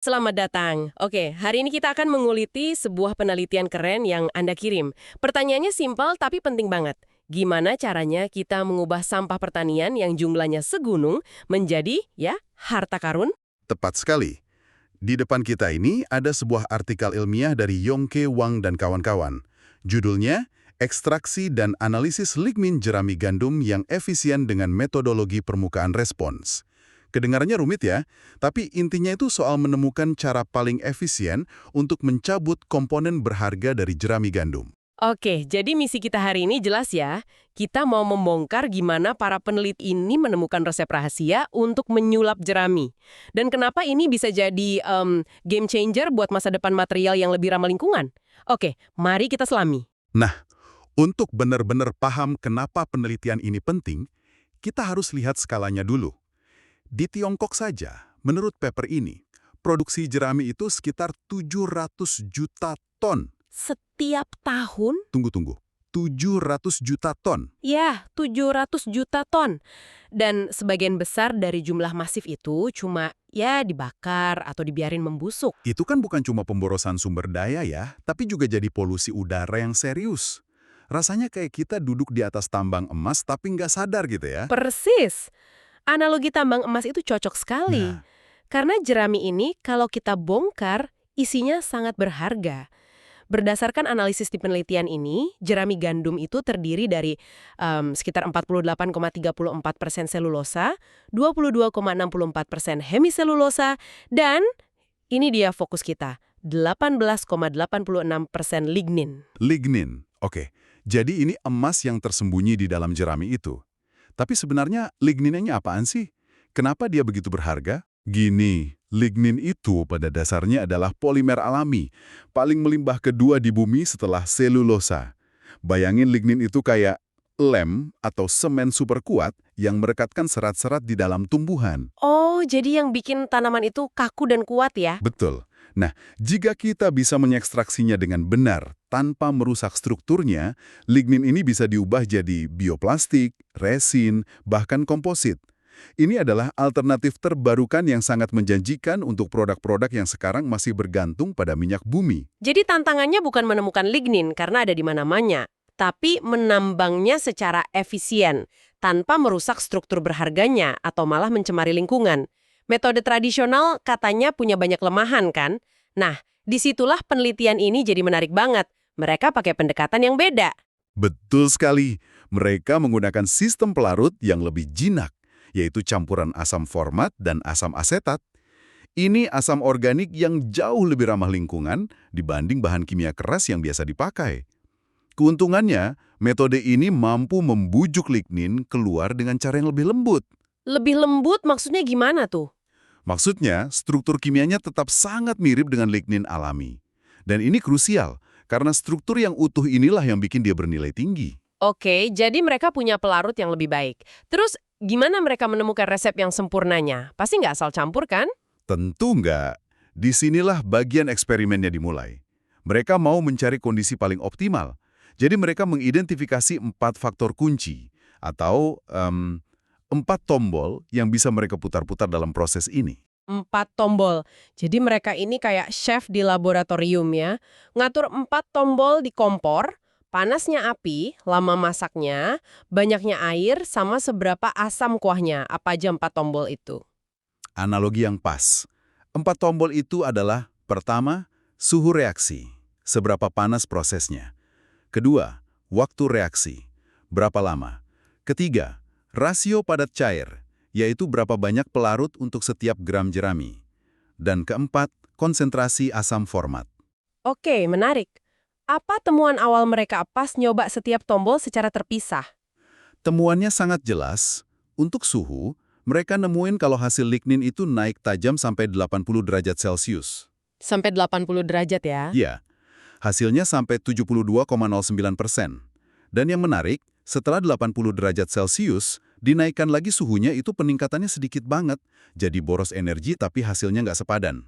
Selamat datang. Oke, hari ini kita akan menguliti sebuah penelitian keren yang Anda kirim. Pertanyaannya simpel tapi penting banget. Gimana caranya kita mengubah sampah pertanian yang jumlahnya segunung menjadi, ya, harta karun? Tepat sekali. Di depan kita ini ada sebuah artikel ilmiah dari Yongke Wang dan kawan-kawan. Judulnya, Ekstraksi dan Analisis Lignin Jerami Gandum yang Efisien dengan Metodologi Permukaan Respons. Kedengarannya rumit ya, tapi intinya itu soal menemukan cara paling efisien untuk mencabut komponen berharga dari jerami gandum. Oke, jadi misi kita hari ini jelas ya. Kita mau membongkar gimana para peneliti ini menemukan resep rahasia untuk menyulap jerami. Dan kenapa ini bisa jadi game changer buat masa depan material yang lebih ramah lingkungan. Oke, mari kita selami. Nah, untuk benar-benar paham kenapa penelitian ini penting, kita harus lihat skalanya dulu. Di Tiongkok saja, menurut paper ini, produksi jerami itu sekitar 700 juta ton. Setiap tahun? Tunggu. 700 juta ton. Ya, 700 juta ton. Dan sebagian besar dari jumlah masif itu cuma ya dibakar atau dibiarin membusuk. Itu kan bukan cuma pemborosan sumber daya ya, tapi juga jadi polusi udara yang serius. Rasanya kayak kita duduk di atas tambang emas tapi nggak sadar gitu ya. Persis. Analogi tambang emas itu cocok sekali. Nah, Karena jerami ini kalau kita bongkar, isinya sangat berharga. Berdasarkan analisis di penelitian ini, jerami gandum itu terdiri dari sekitar 48,34% selulosa, 22,64% hemiselulosa, dan ini dia fokus kita, 18,86% lignin. lignin. Oke, jadi ini emas yang tersembunyi di dalam jerami itu. Tapi sebenarnya ligninnya apaan sih? Kenapa dia begitu berharga? Gini, lignin itu pada dasarnya adalah polimer alami, paling melimpah kedua di bumi setelah selulosa. Bayangin lignin itu kayak lem atau semen super kuat yang merekatkan serat-serat di dalam tumbuhan. Oh, jadi yang bikin tanaman itu kaku dan kuat ya? Betul. Nah, jika kita bisa mengekstraksinya dengan benar tanpa merusak strukturnya, lignin ini bisa diubah jadi bioplastik, resin, bahkan komposit. Ini adalah alternatif terbarukan yang sangat menjanjikan untuk produk-produk yang sekarang masih bergantung pada minyak bumi. Jadi tantangannya bukan menemukan lignin karena ada di mana-mana, tapi menambangnya secara efisien, tanpa merusak struktur berharganya atau malah mencemari lingkungan. Metode tradisional katanya punya banyak kelemahan kan? Nah, disitulah penelitian ini jadi menarik banget. Mereka pakai pendekatan yang beda. Betul sekali, mereka menggunakan sistem pelarut yang lebih jinak, yaitu campuran asam format dan asam asetat. Ini asam organik yang jauh lebih ramah lingkungan dibanding bahan kimia keras yang biasa dipakai. Keuntungannya, metode ini mampu membujuk lignin keluar dengan cara yang lebih lembut. Lebih lembut maksudnya gimana tuh? Maksudnya, struktur kimianya tetap sangat mirip dengan lignin alami. Dan ini krusial, karena struktur yang utuh inilah yang bikin dia bernilai tinggi. Oke, jadi mereka punya pelarut yang lebih baik. Terus, gimana mereka menemukan resep yang sempurnanya? Pasti nggak asal campur kan? Tentu enggak. Disinilah bagian eksperimennya dimulai. Mereka mau mencari kondisi paling optimal. Jadi mereka mengidentifikasi 4 faktor kunci, atau 4 tombol yang bisa mereka putar-putar dalam proses ini. 4 tombol. Jadi mereka ini kayak chef di laboratorium ya. Ngatur 4 tombol di kompor, panasnya api, lama masaknya, banyaknya air, sama seberapa asam kuahnya. Apa aja 4 tombol itu? Analogi yang pas. 4 tombol itu adalah, pertama, suhu reaksi, seberapa panas prosesnya. Kedua, waktu reaksi, berapa lama. Ketiga, rasio padat cair, yaitu berapa banyak pelarut untuk setiap gram jerami. Dan keempat, konsentrasi asam format. Oke, menarik. Apa temuan awal mereka pas nyoba setiap tombol secara terpisah? Temuannya sangat jelas. Untuk suhu, mereka nemuin kalau hasil lignin itu naik tajam sampai 80 derajat Celcius. Sampai 80 derajat ya? Ya, hasilnya sampai 72,09%. Dan yang menarik, setelah 80 derajat Celcius, dinaikkan lagi suhunya itu peningkatannya sedikit banget. Jadi boros energi tapi hasilnya nggak sepadan.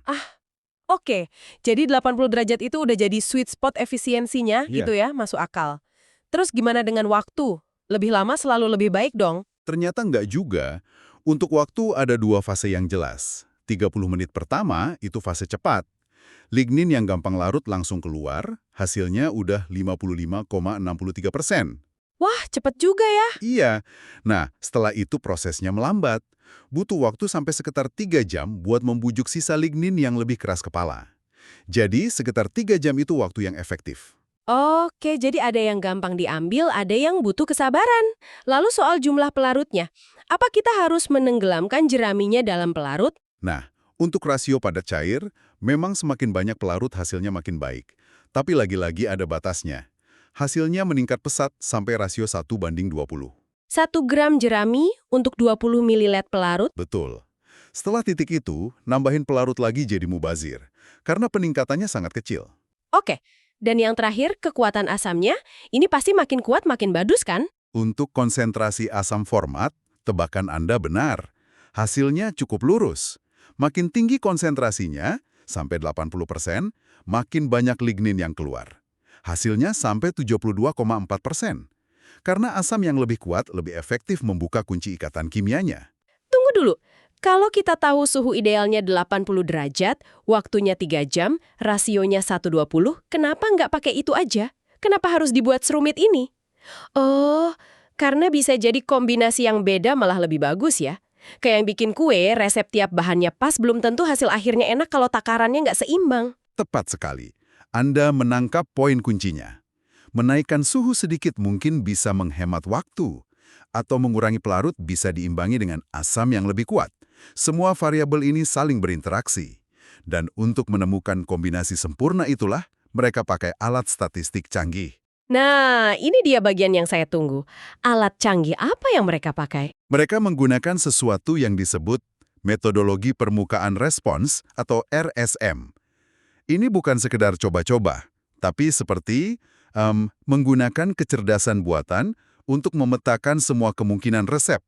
Oke, jadi 80 derajat itu udah jadi sweet spot efisiensinya Iya. gitu ya, masuk akal. Terus gimana dengan waktu? Lebih lama selalu lebih baik dong? Ternyata nggak juga. Untuk waktu ada 2 fase yang jelas. 30 menit pertama itu fase cepat. Lignin yang gampang larut langsung keluar, hasilnya udah 55,63%. Wah, cepet juga ya. Iya. Nah, setelah itu prosesnya melambat. Butuh waktu sampai sekitar 3 jam buat membujuk sisa lignin yang lebih keras kepala. Jadi, sekitar 3 jam itu waktu yang efektif. Oke, jadi ada yang gampang diambil, ada yang butuh kesabaran. Lalu soal jumlah pelarutnya, apa kita harus menenggelamkan jeraminya dalam pelarut? Nah, untuk rasio padat cair, memang semakin banyak pelarut hasilnya makin baik. Tapi lagi-lagi ada batasnya. Hasilnya meningkat pesat sampai rasio 1:20. 1 gram jerami untuk 20 ml pelarut? Betul. Setelah titik itu, nambahin pelarut lagi jadi mubazir. Karena peningkatannya sangat kecil. Oke, dan yang terakhir, kekuatan asamnya, ini pasti makin kuat makin badus kan? Untuk konsentrasi asam format, tebakan Anda benar. Hasilnya cukup lurus. Makin tinggi konsentrasinya, sampai 80%, makin banyak lignin yang keluar. Hasilnya sampai 72,4%. Karena asam yang lebih kuat lebih efektif membuka kunci ikatan kimianya. Tunggu dulu, kalau kita tahu suhu idealnya 80 derajat, waktunya 3 jam, rasionya 1:20, kenapa nggak pakai itu aja? Kenapa harus dibuat serumit ini? Oh, karena bisa jadi kombinasi yang beda malah lebih bagus ya. Kayak yang bikin kue, resep tiap bahannya pas belum tentu hasil akhirnya enak kalau takarannya nggak seimbang. Tepat sekali. Anda menangkap poin kuncinya. Menaikkan suhu sedikit mungkin bisa menghemat waktu, atau mengurangi pelarut bisa diimbangi dengan asam yang lebih kuat. Semua variabel ini saling berinteraksi. Dan untuk menemukan kombinasi sempurna itulah, mereka pakai alat statistik canggih. Nah, ini dia bagian yang saya tunggu. Alat canggih apa yang mereka pakai? Mereka menggunakan sesuatu yang disebut metodologi permukaan respons atau RSM. Ini bukan sekedar coba-coba, tapi seperti menggunakan kecerdasan buatan untuk memetakan semua kemungkinan resep.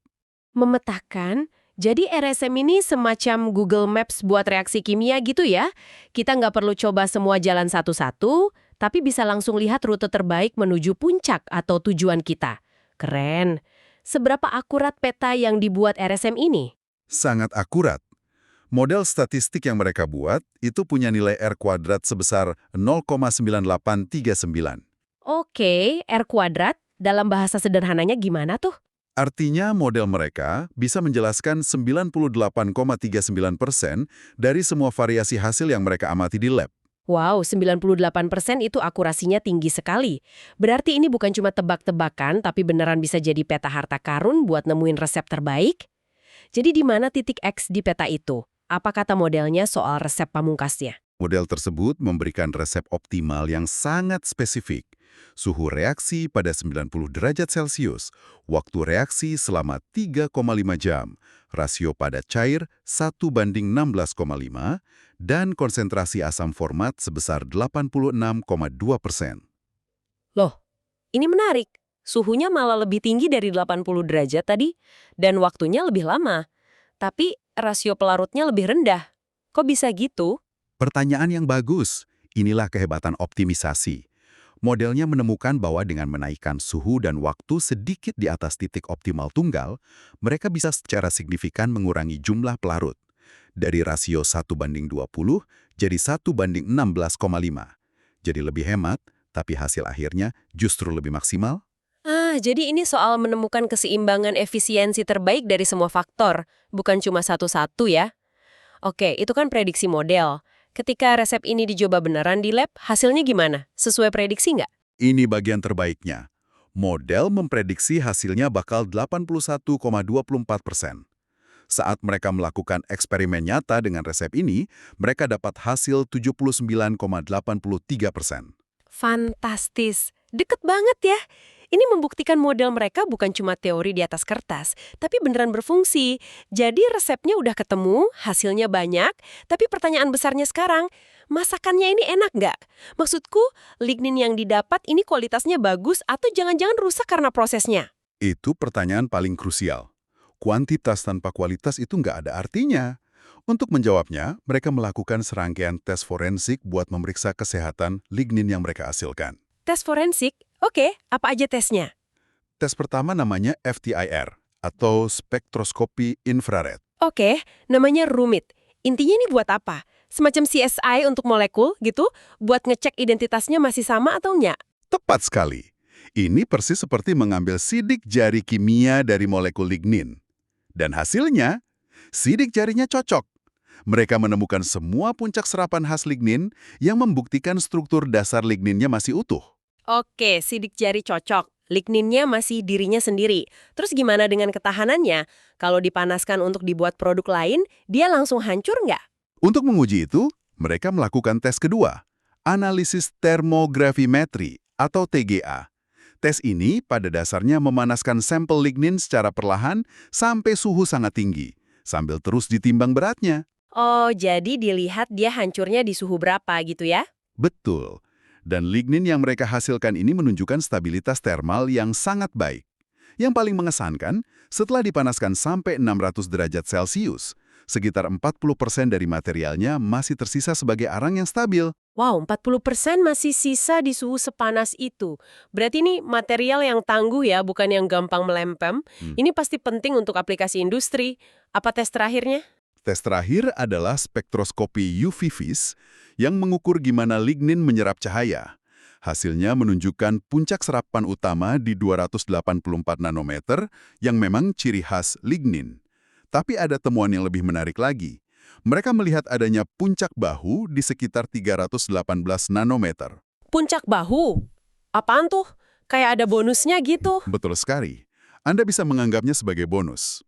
Memetakan, jadi RSM ini semacam Google Maps buat reaksi kimia gitu ya? Kita nggak perlu coba semua jalan satu-satu, tapi bisa langsung lihat rute terbaik menuju puncak atau tujuan kita. Keren. Seberapa akurat peta yang dibuat RSM ini? Sangat akurat. Model statistik yang mereka buat itu punya nilai R kuadrat sebesar 0,9839. Oke, R kuadrat, dalam bahasa sederhananya gimana tuh? Artinya model mereka bisa menjelaskan 98,39% dari semua variasi hasil yang mereka amati di lab. Wow, 98% itu akurasinya tinggi sekali. Berarti ini bukan cuma tebak-tebakan, tapi beneran bisa jadi peta harta karun buat nemuin resep terbaik? Jadi di mana titik X di peta itu? Apa kata modelnya soal resep pamungkasnya? Model tersebut memberikan resep optimal yang sangat spesifik. Suhu reaksi pada 90 derajat Celcius, waktu reaksi selama 3,5 jam, rasio padat cair 1:16,5, dan konsentrasi asam format sebesar 86,2%. Loh, ini menarik. Suhunya malah lebih tinggi dari 80 derajat tadi, dan waktunya lebih lama. Tapi rasio pelarutnya lebih rendah. Kok bisa gitu? Pertanyaan yang bagus. Inilah kehebatan optimisasi. Modelnya menemukan bahwa dengan menaikkan suhu dan waktu sedikit di atas titik optimal tunggal, mereka bisa secara signifikan mengurangi jumlah pelarut. Dari rasio 1:20 jadi 1:16,5. Jadi lebih hemat, tapi hasil akhirnya justru lebih maksimal. Jadi ini soal menemukan keseimbangan efisiensi terbaik dari semua faktor, bukan cuma satu-satu ya. Oke, itu kan prediksi model. Ketika resep ini dicoba beneran di lab, hasilnya gimana? Sesuai prediksi nggak? Ini bagian terbaiknya. Model memprediksi hasilnya bakal 81,24%. Saat mereka melakukan eksperimen nyata dengan resep ini, mereka dapat hasil 79,83%. Fantastis. Deket banget ya. Ini membuktikan model mereka bukan cuma teori di atas kertas, tapi beneran berfungsi. Jadi resepnya udah ketemu, hasilnya banyak, tapi pertanyaan besarnya sekarang, masakannya ini enak nggak? Maksudku, lignin yang didapat ini kualitasnya bagus atau jangan-jangan rusak karena prosesnya? Itu pertanyaan paling krusial. Kuantitas tanpa kualitas itu nggak ada artinya. Untuk menjawabnya, mereka melakukan serangkaian tes forensik buat memeriksa kesehatan lignin yang mereka hasilkan. Tes forensik? Oke, apa aja tesnya? Tes pertama namanya FTIR, atau spektroskopi infrared. Oke, namanya rumit. Intinya ini buat apa? Semacam CSI untuk molekul gitu? Buat ngecek identitasnya masih sama atau enggak? Tepat sekali. Ini persis seperti mengambil sidik jari kimia dari molekul lignin. Dan hasilnya, sidik jarinya cocok. Mereka menemukan semua puncak serapan khas lignin yang membuktikan struktur dasar ligninnya masih utuh. Oke, sidik jari cocok. Ligninnya masih dirinya sendiri. Terus gimana dengan ketahanannya? Kalau dipanaskan untuk dibuat produk lain, dia langsung hancur nggak? Untuk menguji itu, mereka melakukan tes kedua, analisis termogravimetri atau TGA. Tes ini pada dasarnya memanaskan sampel lignin secara perlahan sampai suhu sangat tinggi, sambil terus ditimbang beratnya. Oh, jadi dilihat dia hancurnya di suhu berapa gitu ya? Betul. Dan lignin yang mereka hasilkan ini menunjukkan stabilitas termal yang sangat baik. Yang paling mengesankan, setelah dipanaskan sampai 600 derajat Celcius, sekitar 40% dari materialnya masih tersisa sebagai arang yang stabil. Wow, 40% masih sisa di suhu sepanas itu. Berarti ini material yang tangguh ya, bukan yang gampang melempem. Ini pasti penting untuk aplikasi industri. Apa tes terakhirnya? Tes terakhir adalah spektroskopi UV vis yang mengukur gimana lignin menyerap cahaya. Hasilnya menunjukkan puncak serapan utama di 284 nanometer yang memang ciri khas lignin. Tapi ada temuan yang lebih menarik lagi. Mereka melihat adanya puncak bahu di sekitar 318 nanometer. Puncak bahu. Apaan tuh? Kayak ada bonusnya gitu. Betul sekali. Anda bisa menganggapnya sebagai bonus.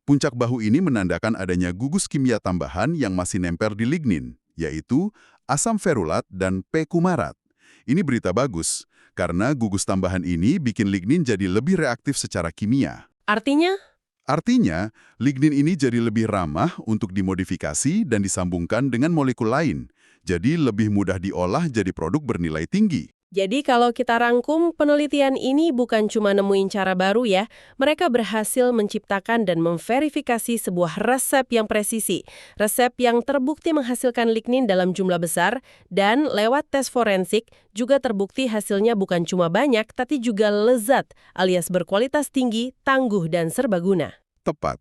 Puncak bahu ini menandakan adanya gugus kimia tambahan yang masih nempel di lignin, yaitu asam ferulat dan P-kumarat. Ini berita bagus, karena gugus tambahan ini bikin lignin jadi lebih reaktif secara kimia. Artinya? Artinya, lignin ini jadi lebih ramah untuk dimodifikasi dan disambungkan dengan molekul lain, jadi lebih mudah diolah jadi produk bernilai tinggi. Jadi kalau kita rangkum, penelitian ini bukan cuma nemuin cara baru ya. Mereka berhasil menciptakan dan memverifikasi sebuah resep yang presisi. Resep yang terbukti menghasilkan lignin dalam jumlah besar, dan lewat tes forensik juga terbukti hasilnya bukan cuma banyak, tapi juga lezat, alias berkualitas tinggi, tangguh, dan serbaguna. Tepat.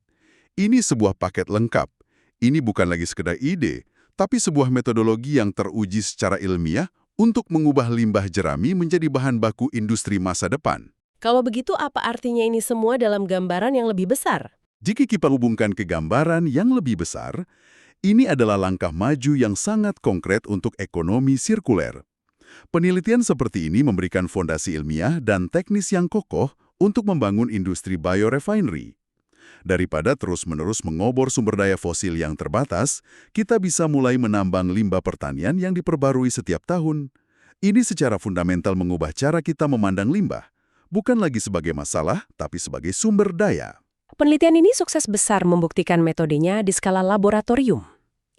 Ini sebuah paket lengkap. Ini bukan lagi sekedar ide, tapi sebuah metodologi yang teruji secara ilmiah untuk mengubah limbah jerami menjadi bahan baku industri masa depan. Kalau begitu, apa artinya ini semua dalam gambaran yang lebih besar? Jika kita hubungkan ke gambaran yang lebih besar, ini adalah langkah maju yang sangat konkret untuk ekonomi sirkuler. Penelitian seperti ini memberikan fondasi ilmiah dan teknis yang kokoh untuk membangun industri biorefinery. Daripada terus-menerus mengobor sumber daya fosil yang terbatas, kita bisa mulai menambang limbah pertanian yang diperbarui setiap tahun. Ini secara fundamental mengubah cara kita memandang limbah, bukan lagi sebagai masalah, tapi sebagai sumber daya. Penelitian ini sukses besar membuktikan metodenya di skala laboratorium.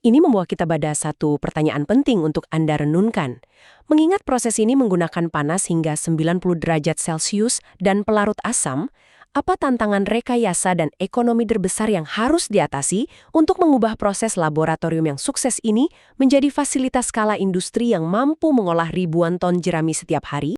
Ini membawa kita pada satu pertanyaan penting untuk Anda renungkan. Mengingat proses ini menggunakan panas hingga 90 derajat Celcius dan pelarut asam, apa tantangan rekayasa dan ekonomi terbesar yang harus diatasi untuk mengubah proses laboratorium yang sukses ini menjadi fasilitas skala industri yang mampu mengolah ribuan ton jerami setiap hari?